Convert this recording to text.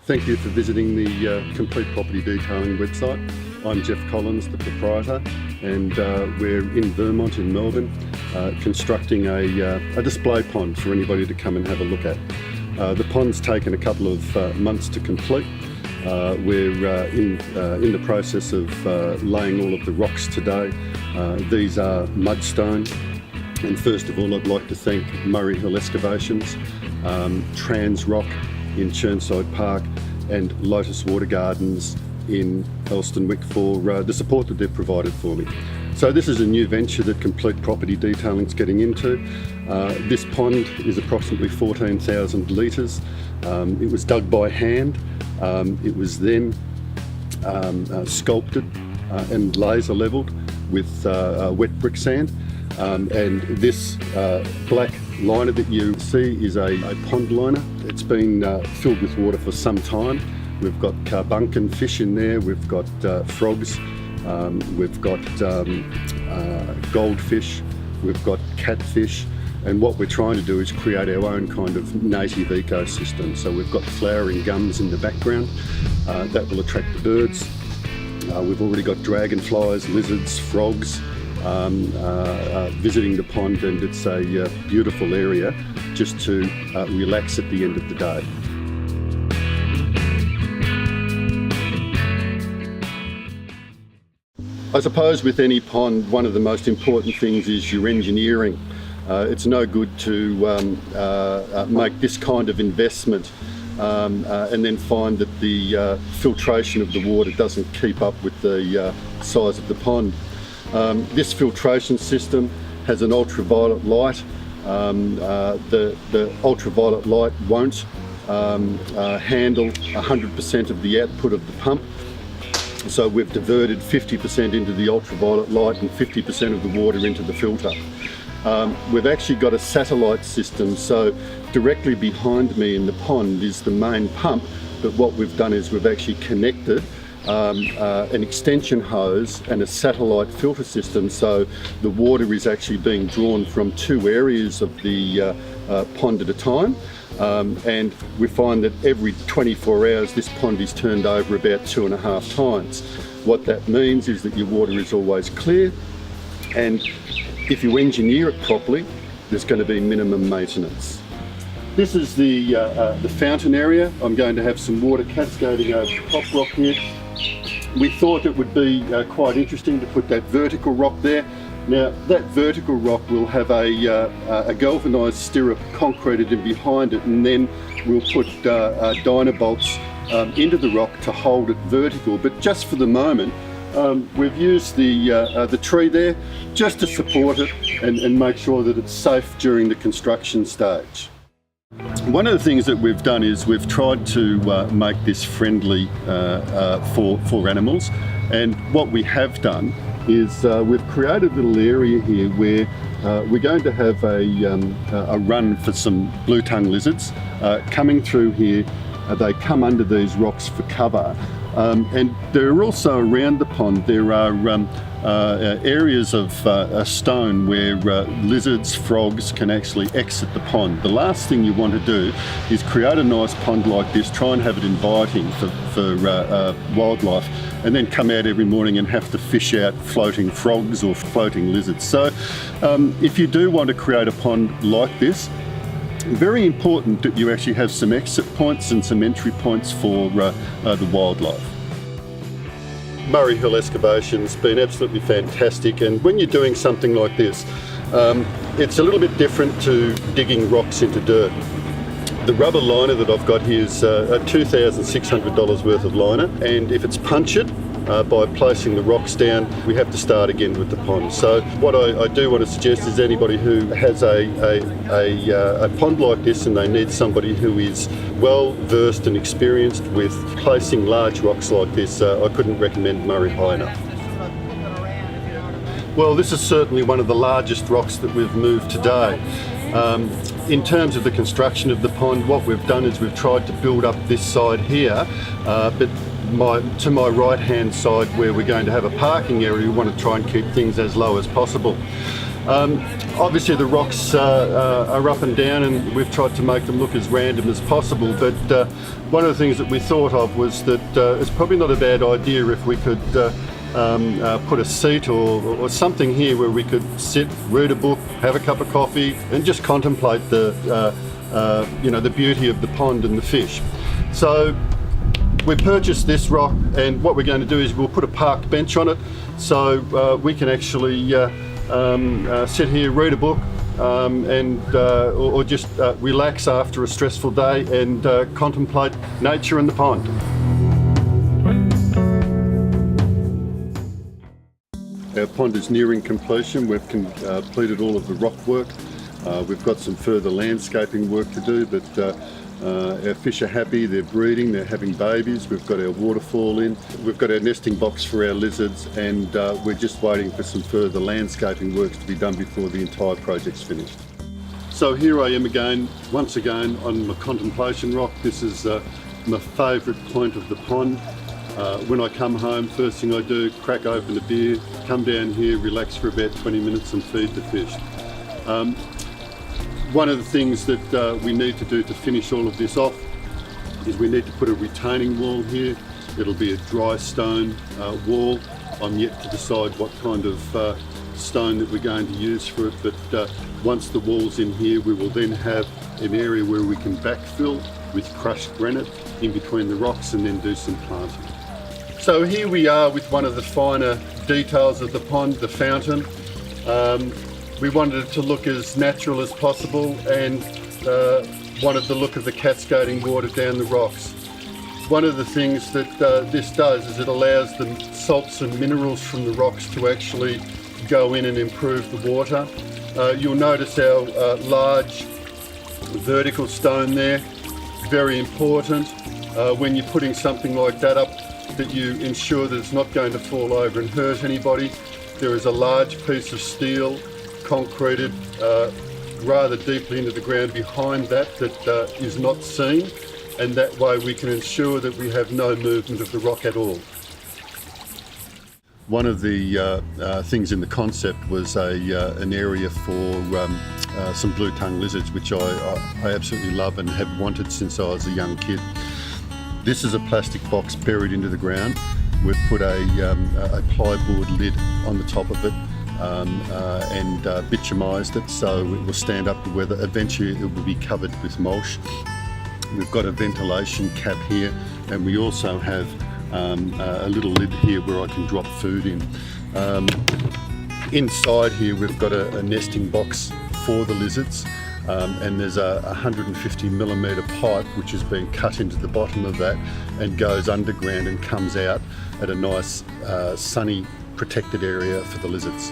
Thank you for visiting the Complete Property Detailing website. I'm Jeff Collins, the proprietor, and we're in Vermont in Melbourne constructing a display pond for anybody to come and have a look at. The pond's taken a couple of months to complete. We're in the process of laying all of the rocks today. These are mudstone, and first of all I'd like to thank Murray Hill Excavations, Trans Rock in Churnside Park and Lotus Water Gardens in Elsternwick for the support that they've provided for me. So this is a new venture that Complete Property Detailing is getting into. This pond is approximately 14,000 litres. It was dug by hand. It was then sculpted and laser levelled with wet brick sand. And this black liner that you see is a pond liner. It's been filled with water for some time. We've got carbuncle fish in there, we've got frogs, we've got goldfish, we've got catfish, and what we're trying to do is create our own kind of native ecosystem. So we've got flowering gums in the background that will attract the birds. We've already got dragonflies, lizards, frogs visiting the pond, and it's a beautiful area just to relax at the end of the day. I suppose with any pond, one of the most important things is your engineering. It's no good to make this kind of investment and then find that the filtration of the water doesn't keep up with the size of the pond. This filtration system has an ultraviolet light. The ultraviolet light won't handle 100% of the output of the pump. So we've diverted 50% into the ultraviolet light and 50% of the water into the filter. We've actually got a satellite system, so directly behind me in the pond is the main pump, but what we've done is we've actually connected an extension hose and a satellite filter system, so the water is actually being drawn from two areas of the pond at a time. And we find that every 24 hours this pond is turned over about 2.5 times. What that means is that your water is always clear, and if you engineer it properly, there's going to be minimum maintenance. This is the fountain area. I'm going to have some water cascading over the top rock here. We thought it would be quite interesting to put that vertical rock there. Now that vertical rock will have a galvanised stirrup concreted in behind it, and then we'll put dynabolts into the rock to hold it vertical. But just for the moment, we've used the tree there just to support it and make sure that it's safe during the construction stage. One of the things that we've done is we've tried to make this friendly for animals, and what we have done is we've created a little area here where we're going to have a run for some blue-tongue lizards coming through here. They come under these rocks for cover, and there are also around the pond there are areas of stone where lizards, frogs can actually exit the pond. The last thing you want to do is create a nice pond like this, try and have it inviting for wildlife, and then come out every morning and have to fish out floating frogs or floating lizards. So if you do want to create a pond like this, very important that you actually have some exit points and some entry points for the wildlife. Murray Hill Excavations been absolutely fantastic, and when you're doing something like this, it's a little bit different to digging rocks into dirt. The rubber liner that I've got here is $2,600 worth of liner, and if it's punctured by placing the rocks down, we have to start again with the pond. So what I do want to suggest is anybody who has a pond like this and they need somebody who is well versed and experienced with placing large rocks like this, I couldn't recommend Murray high enough. Well, this is certainly one of the largest rocks that we've moved today. In terms of the construction of the pond, what we've done is we've tried to build up this side here, but to my right hand side where we're going to have a parking area, we want to try and keep things as low as possible. Obviously the rocks are up and down, and we've tried to make them look as random as possible, but one of the things that we thought of was that it's probably not a bad idea if we could put a seat or something here where we could sit, read a book, have a cup of coffee, and just contemplate the beauty of the pond and the fish. So we purchased this rock, and what we're going to do is we'll put a park bench on it, so we can actually sit here, read a book, or just relax after a stressful day and contemplate nature and the pond. Our pond is nearing completion. We've completed all of the rock work. We've got some further landscaping work to do, but our fish are happy, they're breeding, they're having babies. We've got our waterfall in. We've got our nesting box for our lizards, and we're just waiting for some further landscaping works to be done before the entire project's finished. So here I am again, once again on my contemplation rock. This is my favourite point of the pond. When I come home, first thing I do, crack open a beer, come down here, relax for about 20 minutes and feed the fish. One of the things that we need to do to finish all of this off is we need to put a retaining wall here. It'll be a dry stone wall. I'm yet to decide what kind of stone that we're going to use for it, but once the wall's in here, we will then have an area where we can backfill with crushed granite in between the rocks and then do some planting. So here we are with one of the finer details of the pond, the fountain. We wanted it to look as natural as possible, and wanted the look of the cascading water down the rocks. One of the things that this does is it allows the salts and minerals from the rocks to actually go in and improve the water. You'll notice our large vertical stone there, very important. When you're putting something like that up, that you ensure that it's not going to fall over and hurt anybody. There is a large piece of steel concreted rather deeply into the ground behind that is not seen, and that way we can ensure that we have no movement of the rock at all. One of the things in the concept was an area for some blue-tongue lizards, which I absolutely love and have wanted since I was a young kid. This is a plastic box buried into the ground. We've put a plyboard lid on the top of it and bitumised it so it will stand up to weather. Eventually it will be covered with mulch. We've got a ventilation cap here, and we also have a little lid here where I can drop food in. Inside here we've got a nesting box for the lizards. And there's a 150mm pipe which has been cut into the bottom of that and goes underground and comes out at a nice sunny protected area for the lizards.